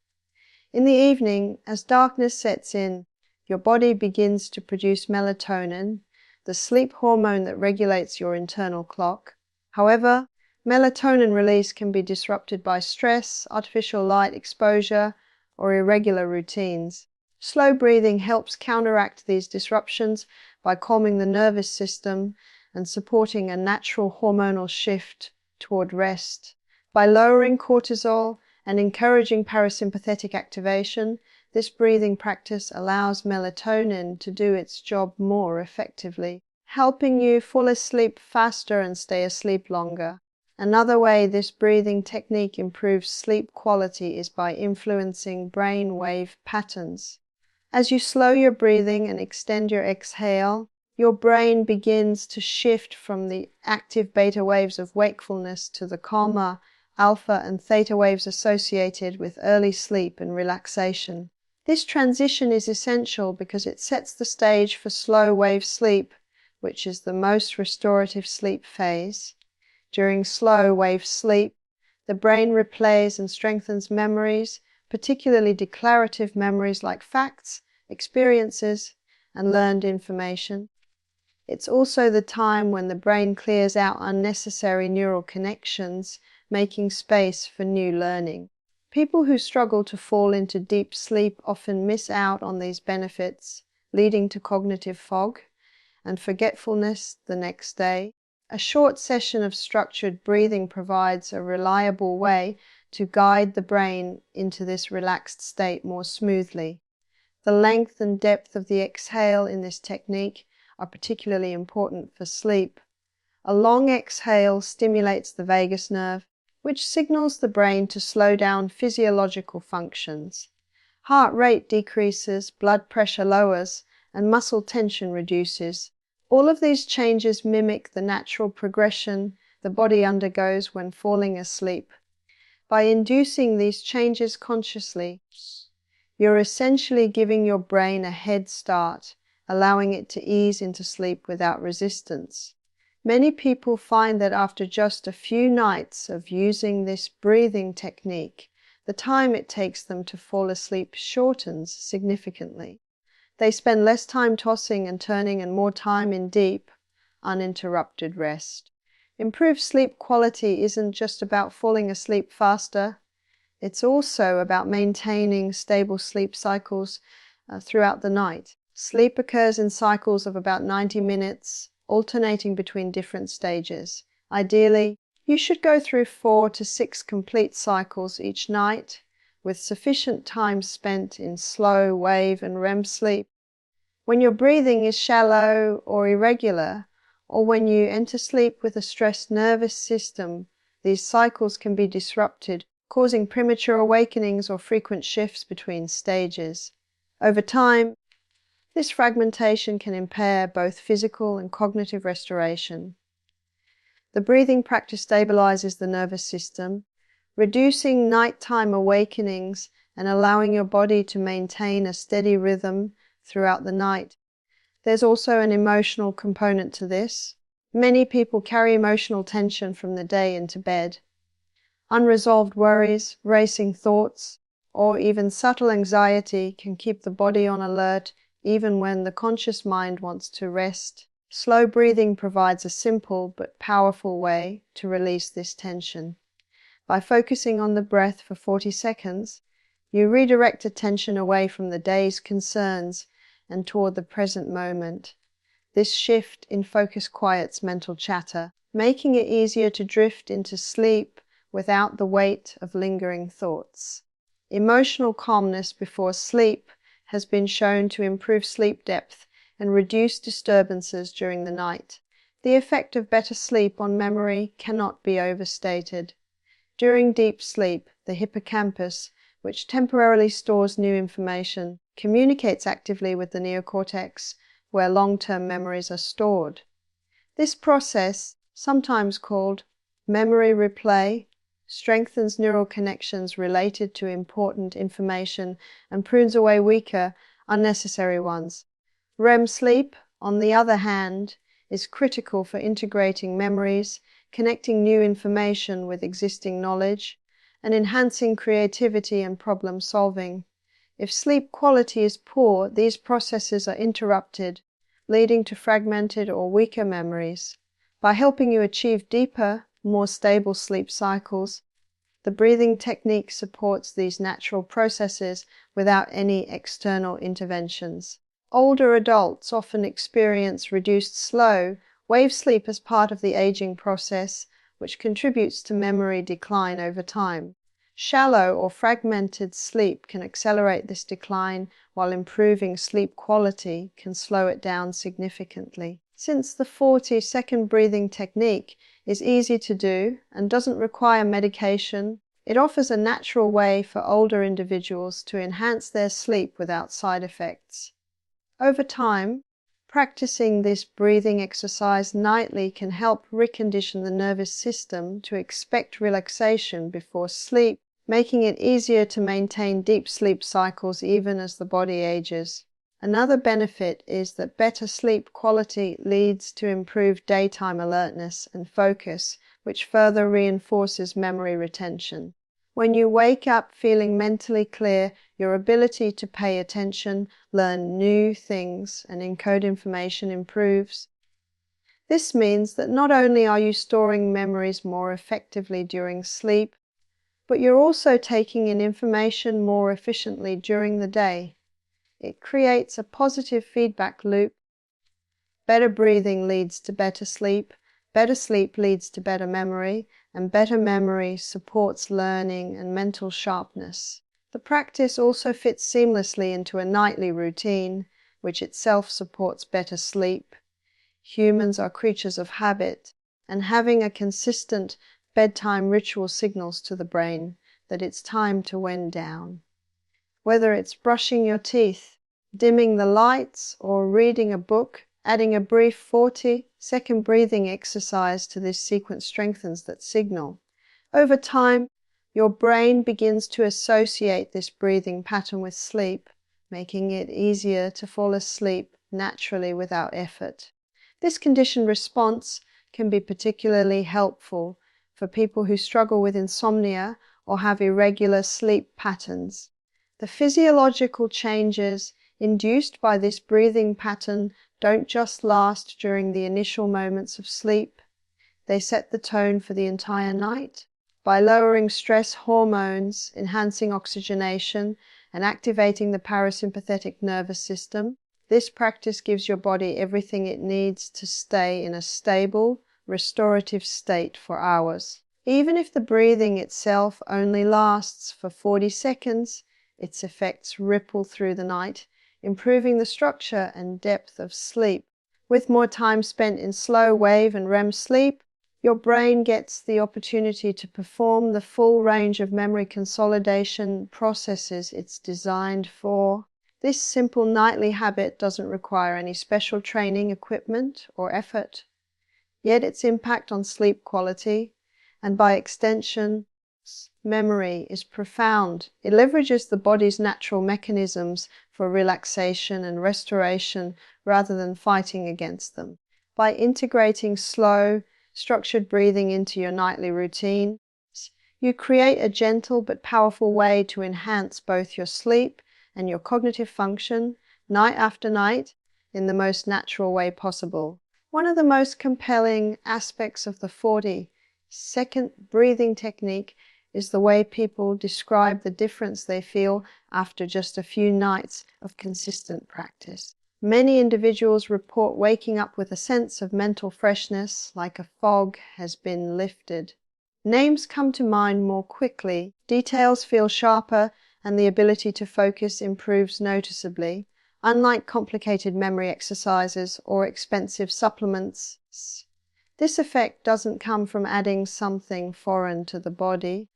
In the evening, as darkness sets in, your body begins to produce melatonin, the sleep hormone that regulates your internal clock. However, melatonin release can be disrupted by stress, artificial light exposure, or irregular routines. Slow breathing helps counteract these disruptions by calming the nervous system and supporting a natural hormonal shift toward rest. By lowering cortisol and encouraging parasympathetic activation, this breathing practice allows melatonin to do its job more effectively, helping you fall asleep faster and stay asleep longer. Another way this breathing technique improves sleep quality is by influencing brain wave patterns. As you slow your breathing and extend your exhale, your brain begins to shift from the active beta waves of wakefulness to the calmer alpha and theta waves associated with early sleep and relaxation. This transition is essential because it sets the stage for slow wave sleep, which is the most restorative sleep phase. During slow wave sleep, the brain replays and strengthens memories, particularly declarative memories like facts, experiences, and learned information. It's also the time when the brain clears out unnecessary neural connections, making space for new learning. People who struggle to fall into deep sleep often miss out on these benefits, leading to cognitive fog and forgetfulness the next day. A short session of structured breathing provides a reliable way to guide the brain into this relaxed state more smoothly. The length and depth of the exhale in this technique are particularly important for sleep. A long exhale stimulates the vagus nerve, which signals the brain to slow down physiological functions. Heart rate decreases, blood pressure lowers, and muscle tension reduces. All of these changes mimic the natural progression the body undergoes when falling asleep. By inducing these changes consciously, you're essentially giving your brain a head start, allowing it to ease into sleep without resistance. Many people find that after just a few nights of using this breathing technique, the time it takes them to fall asleep shortens significantly. They spend less time tossing and turning and more time in deep, uninterrupted rest. Improved sleep quality isn't just about falling asleep faster. It's also about maintaining stable sleep cycles throughout the night. Sleep occurs in cycles of about 90 minutes, alternating between different stages. Ideally, you should go through 4 to 6 complete cycles each night, with sufficient time spent in slow wave and REM sleep. When your breathing is shallow or irregular, or when you enter sleep with a stressed nervous system, these cycles can be disrupted, causing premature awakenings or frequent shifts between stages. Over time, this fragmentation can impair both physical and cognitive restoration. The breathing practice stabilizes the nervous system, reducing nighttime awakenings and allowing your body to maintain a steady rhythm throughout the night. There's also an emotional component to this. Many people carry emotional tension from the day into bed. Unresolved worries, racing thoughts, or even subtle anxiety can keep the body on alert even when the conscious mind wants to rest. Slow breathing provides a simple but powerful way to release this tension. By focusing on the breath for 40 seconds, you redirect attention away from the day's concerns and toward the present moment. This shift in focus quiets mental chatter, making it easier to drift into sleep without the weight of lingering thoughts. Emotional calmness before sleep has been shown to improve sleep depth and reduce disturbances during the night. The effect of better sleep on memory cannot be overstated. During deep sleep, the hippocampus, which temporarily stores new information, communicates actively with the neocortex, where long-term memories are stored. This process, sometimes called memory replay, strengthens neural connections related to important information and prunes away weaker, unnecessary ones. REM sleep, on the other hand, is critical for integrating memories, connecting new information with existing knowledge, and enhancing creativity and problem solving. If sleep quality is poor, these processes are interrupted, leading to fragmented or weaker memories. By helping you achieve deeper, more stable sleep cycles, The breathing technique supports these natural processes without any external interventions. Older adults often experience reduced slow wave sleep as part of the aging process, which contributes to memory decline over time. Shallow or fragmented sleep can accelerate this decline, while improving sleep quality can slow it down significantly. Since the 40-second breathing technique is easy to do and doesn't require medication, it offers a natural way for older individuals to enhance their sleep without side effects. Over time, practicing this breathing exercise nightly can help recondition the nervous system to expect relaxation before sleep, making it easier to maintain deep sleep cycles even as the body ages. Another benefit is that better sleep quality leads to improved daytime alertness and focus, which further reinforces memory retention. When you wake up feeling mentally clear, your ability to pay attention, learn new things, and encode information improves. This means that not only are you storing memories more effectively during sleep, but you're also taking in information more efficiently during the day. It creates a positive feedback loop. Better breathing leads to better sleep leads to better memory, and better memory supports learning and mental sharpness. The practice also fits seamlessly into a nightly routine, which itself supports better sleep. Humans are creatures of habit, and having a consistent bedtime ritual signals to the brain that it's time to wind down. Whether it's brushing your teeth, dimming the lights, or reading a book, adding a brief 40-second breathing exercise to this sequence strengthens that signal. Over time, your brain begins to associate this breathing pattern with sleep, making it easier to fall asleep naturally without effort. This conditioned response can be particularly helpful for people who struggle with insomnia or have irregular sleep patterns. The physiological changes induced by this breathing pattern don't just last during the initial moments of sleep. They set the tone for the entire night. By lowering stress hormones, enhancing oxygenation, and activating the parasympathetic nervous system, this practice gives your body everything it needs to stay in a stable, restorative state for hours. Even if the breathing itself only lasts for 40 seconds, its effects ripple through the night, improving the structure and depth of sleep. With more time spent in slow wave and REM sleep, your brain gets the opportunity to perform the full range of memory consolidation processes it's designed for. This simple nightly habit doesn't require any special training, equipment, or effort. Yet its impact on sleep quality, and by extension, memory, is profound. It leverages the body's natural mechanisms for relaxation and restoration rather than fighting against them. By integrating slow, structured breathing into your nightly routine, you create a gentle but powerful way to enhance both your sleep and your cognitive function night after night in the most natural way possible. One of the most compelling aspects of the 40-second breathing technique is the way people describe the difference they feel after just a few nights of consistent practice. Many individuals report waking up with a sense of mental freshness, like a fog has been lifted. Names come to mind more quickly, details feel sharper, and the ability to focus improves noticeably. Unlike complicated memory exercises or expensive supplements, this effect doesn't come from adding something foreign to the body.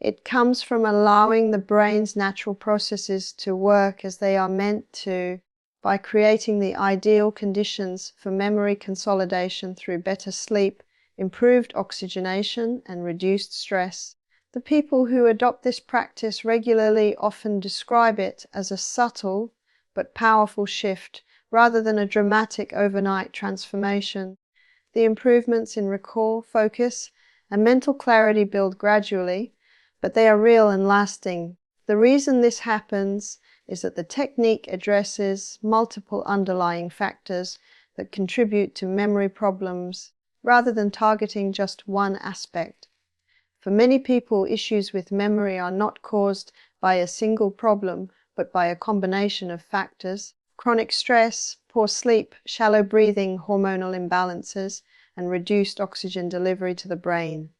It comes from allowing the brain's natural processes to work as they are meant to, by creating the ideal conditions for memory consolidation through better sleep, improved oxygenation, and reduced stress. The people who adopt this practice regularly often describe it as a subtle but powerful shift rather than a dramatic overnight transformation. The improvements in recall, focus, and mental clarity build gradually, but they are real and lasting. The reason this happens is that the technique addresses multiple underlying factors that contribute to memory problems rather than targeting just one aspect. For many people, issues with memory are not caused by a single problem, but by a combination of factors: chronic stress, poor sleep, shallow breathing, hormonal imbalances, and reduced oxygen delivery to the brain.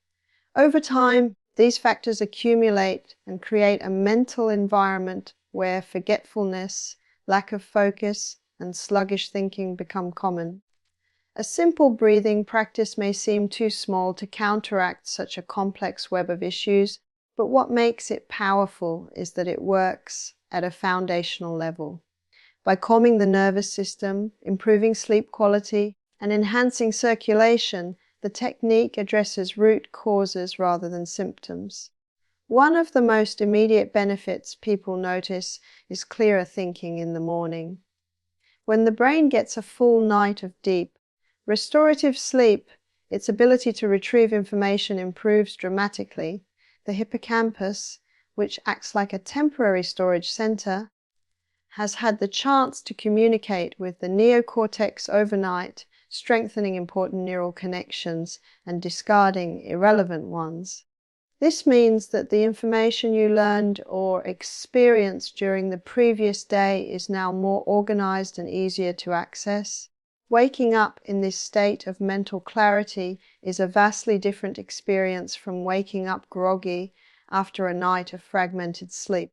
Over time, these factors accumulate and create a mental environment where forgetfulness, lack of focus, and sluggish thinking become common. A simple breathing practice may seem too small to counteract such a complex web of issues, but what makes it powerful is that it works at a foundational level. By calming the nervous system, improving sleep quality, and enhancing circulation, the technique addresses root causes rather than symptoms. One of the most immediate benefits people notice is clearer thinking in the morning. When the brain gets a full night of deep, restorative sleep, its ability to retrieve information improves dramatically. The hippocampus, which acts like a temporary storage center, has had the chance to communicate with the neocortex overnight, strengthening important neural connections and discarding irrelevant ones. This means that the information you learned or experienced during the previous day is now more organized and easier to access. Waking up in this state of mental clarity is a vastly different experience from waking up groggy after a night of fragmented sleep.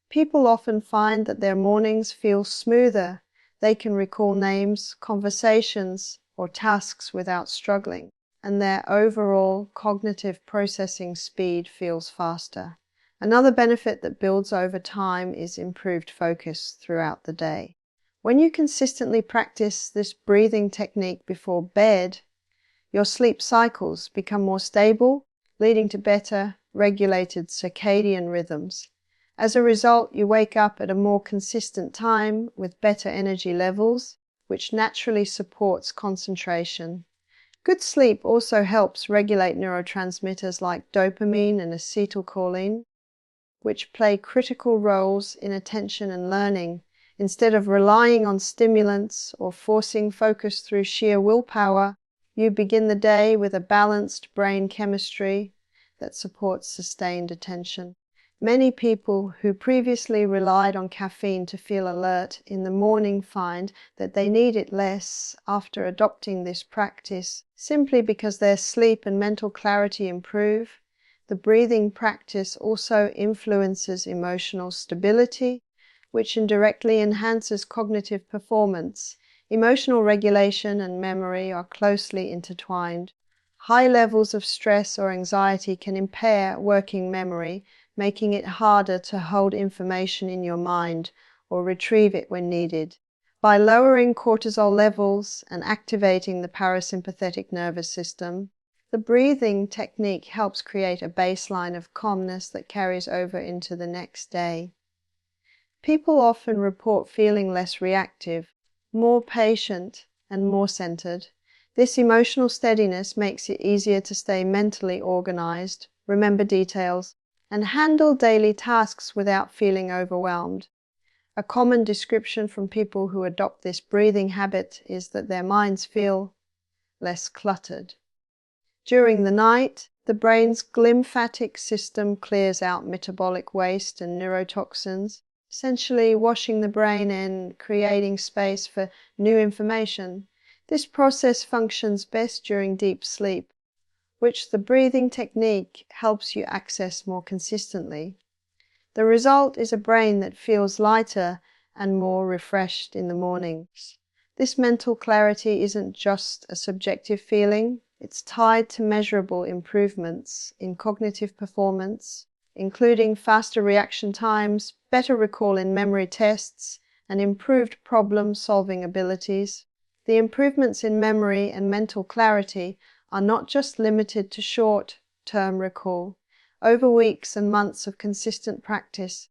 People often find that their mornings feel smoother. They can recall names, conversations, or tasks without struggling, and their overall cognitive processing speed feels faster. Another benefit that builds over time is improved focus throughout the day. When you consistently practice this breathing technique before bed, your sleep cycles become more stable, leading to better regulated circadian rhythms. As a result, you wake up at a more consistent time with better energy levels, which naturally supports concentration. Good sleep also helps regulate neurotransmitters like dopamine and acetylcholine, which play critical roles in attention and learning. Instead of relying on stimulants or forcing focus through sheer willpower, you begin the day with a balanced brain chemistry that supports sustained attention. Many people who previously relied on caffeine to feel alert in the morning find that they need it less after adopting this practice, simply because their sleep and mental clarity improve. The breathing practice also influences emotional stability, which indirectly enhances cognitive performance. Emotional regulation and memory are closely intertwined. High levels of stress or anxiety can impair working memory, making it harder to hold information in your mind or retrieve it when needed. By lowering cortisol levels and activating the parasympathetic nervous system, the breathing technique helps create a baseline of calmness that carries over into the next day. People often report feeling less reactive, more patient, and more centered. This emotional steadiness makes it easier to stay mentally organized, remember details, and handle daily tasks without feeling overwhelmed. A common description from people who adopt this breathing habit is that their minds feel less cluttered. During the night, the brain's glymphatic system clears out metabolic waste and neurotoxins, essentially washing the brain and creating space for new information. This process functions best during deep sleep, which the breathing technique helps you access more consistently. The result is a brain that feels lighter and more refreshed in the mornings. This mental clarity isn't just a subjective feeling, it's tied to measurable improvements in cognitive performance, including faster reaction times, better recall in memory tests, and improved problem-solving abilities. The improvements in memory and mental clarity are not just limited to short-term recall. Over weeks and months of consistent practice,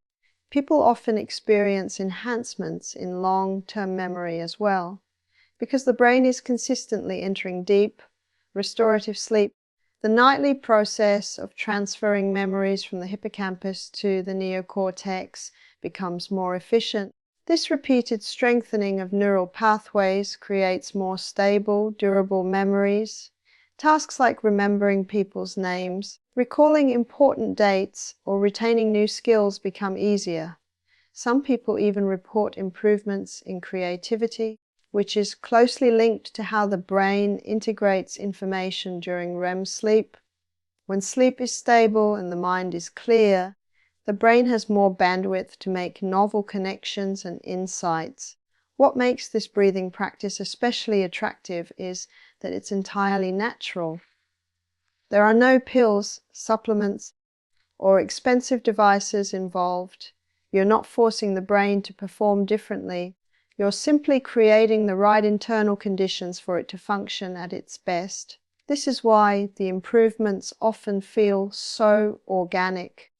people often experience enhancements in long-term memory as well. Because the brain is consistently entering deep, restorative sleep, the nightly process of transferring memories from the hippocampus to the neocortex becomes more efficient. This repeated strengthening of neural pathways creates more stable, durable memories. Tasks like remembering people's names, recalling important dates, or retaining new skills become easier. Some people even report improvements in creativity, which is closely linked to how the brain integrates information during REM sleep. When sleep is stable and the mind is clear, the brain has more bandwidth to make novel connections and insights. What makes this breathing practice especially attractive is that it's entirely natural. There are no pills, supplements, or expensive devices involved. You're not forcing the brain to perform differently. You're simply creating the right internal conditions for it to function at its best. This is why the improvements often feel so organic.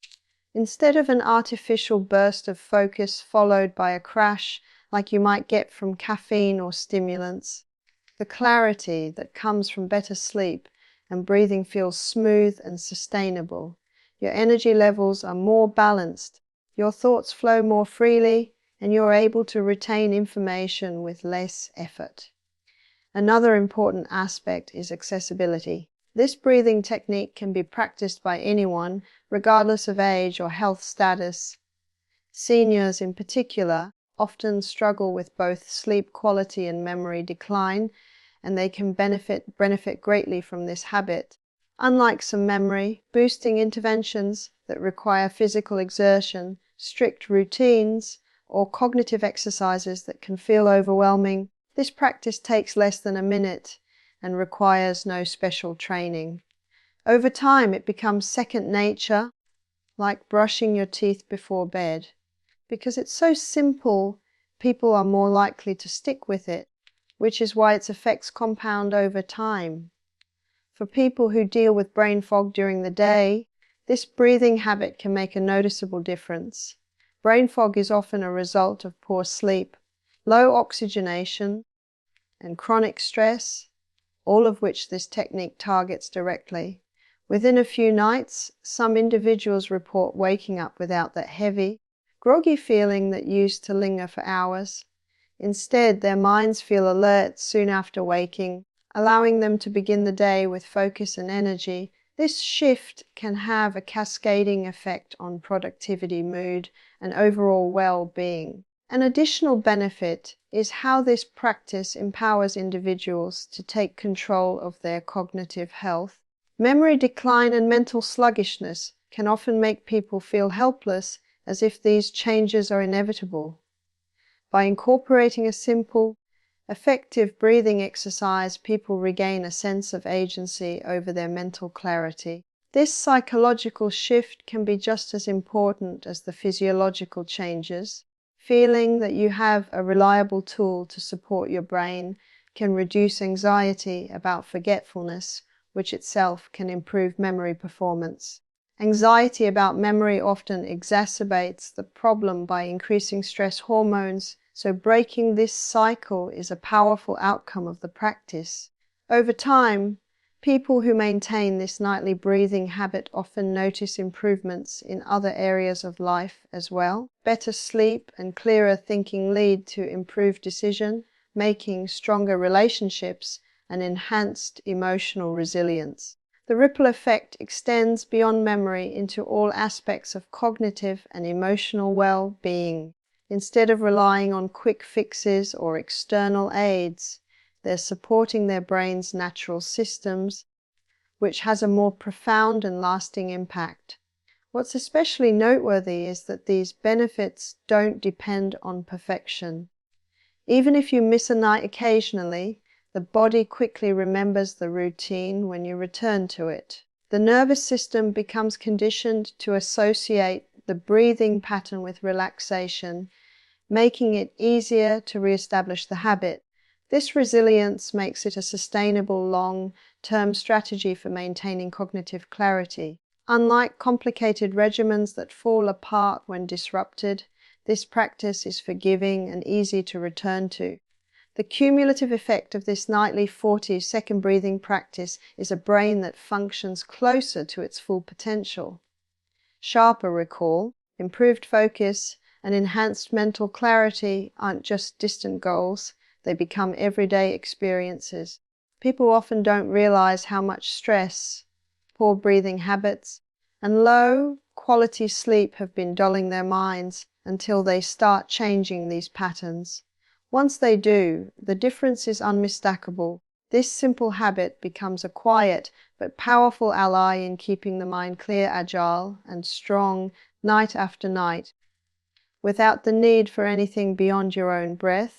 Instead of an artificial burst of focus followed by a crash like you might get from caffeine or stimulants, the clarity that comes from better sleep and breathing feels smooth and sustainable. Your energy levels are more balanced, your thoughts flow more freely, and you're able to retain information with less effort. Another important aspect is accessibility. This breathing technique can be practiced by anyone, regardless of age or health status. Seniors in particular often struggle with both sleep quality and memory decline, and they can benefit greatly from this habit. Unlike some memory boosting interventions that require physical exertion, strict routines, or cognitive exercises that can feel overwhelming, this practice takes less than a minute and requires no special training. Over time, it becomes second nature, like brushing your teeth before bed. Because it's so simple, people are more likely to stick with it, which is why its effects compound over time. For people who deal with brain fog during the day, this breathing habit can make a noticeable difference. Brain fog is often a result of poor sleep, low oxygenation, and chronic stress, all of which this technique targets directly. Within a few nights, some individuals report waking up without that heavy, groggy feeling that used to linger for hours. Instead, their minds feel alert soon after waking, allowing them to begin the day with focus and energy. This shift can have a cascading effect on productivity, mood, and overall well-being. An additional benefit is how this practice empowers individuals to take control of their cognitive health. Memory decline and mental sluggishness can often make people feel helpless, as if these changes are inevitable. By incorporating a simple, effective breathing exercise, people regain a sense of agency over their mental clarity. This psychological shift can be just as important as the physiological changes. Feeling that you have a reliable tool to support your brain can reduce anxiety about forgetfulness, which itself can improve memory performance. Anxiety about memory often exacerbates the problem by increasing stress hormones, so breaking this cycle is a powerful outcome of the practice. Over time, people who maintain this nightly breathing habit often notice improvements in other areas of life as well. Better sleep and clearer thinking lead to improved decision making, stronger relationships, and enhanced emotional resilience. The ripple effect extends beyond memory into all aspects of cognitive and emotional well-being. Instead of relying on quick fixes or external aids, they're supporting their brain's natural systems, which has a more profound and lasting impact. What's especially noteworthy is that these benefits don't depend on perfection. Even if you miss a night occasionally, the body quickly remembers the routine when you return to it. The nervous system becomes conditioned to associate the breathing pattern with relaxation, making it easier to re-establish the habit. This resilience makes it a sustainable, long-term strategy for maintaining cognitive clarity. Unlike complicated regimens that fall apart when disrupted, this practice is forgiving and easy to return to. The cumulative effect of this nightly 40-second breathing practice is a brain that functions closer to its full potential. Sharper recall, improved focus, and enhanced mental clarity aren't just distant goals, they become everyday experiences. People often don't realize how much stress, poor breathing habits, and low quality sleep have been dulling their minds until they start changing these patterns. Once they do, the difference is unmistakable. This simple habit becomes a quiet but powerful ally in keeping the mind clear, agile, and strong night after night, without the need for anything beyond your own breath,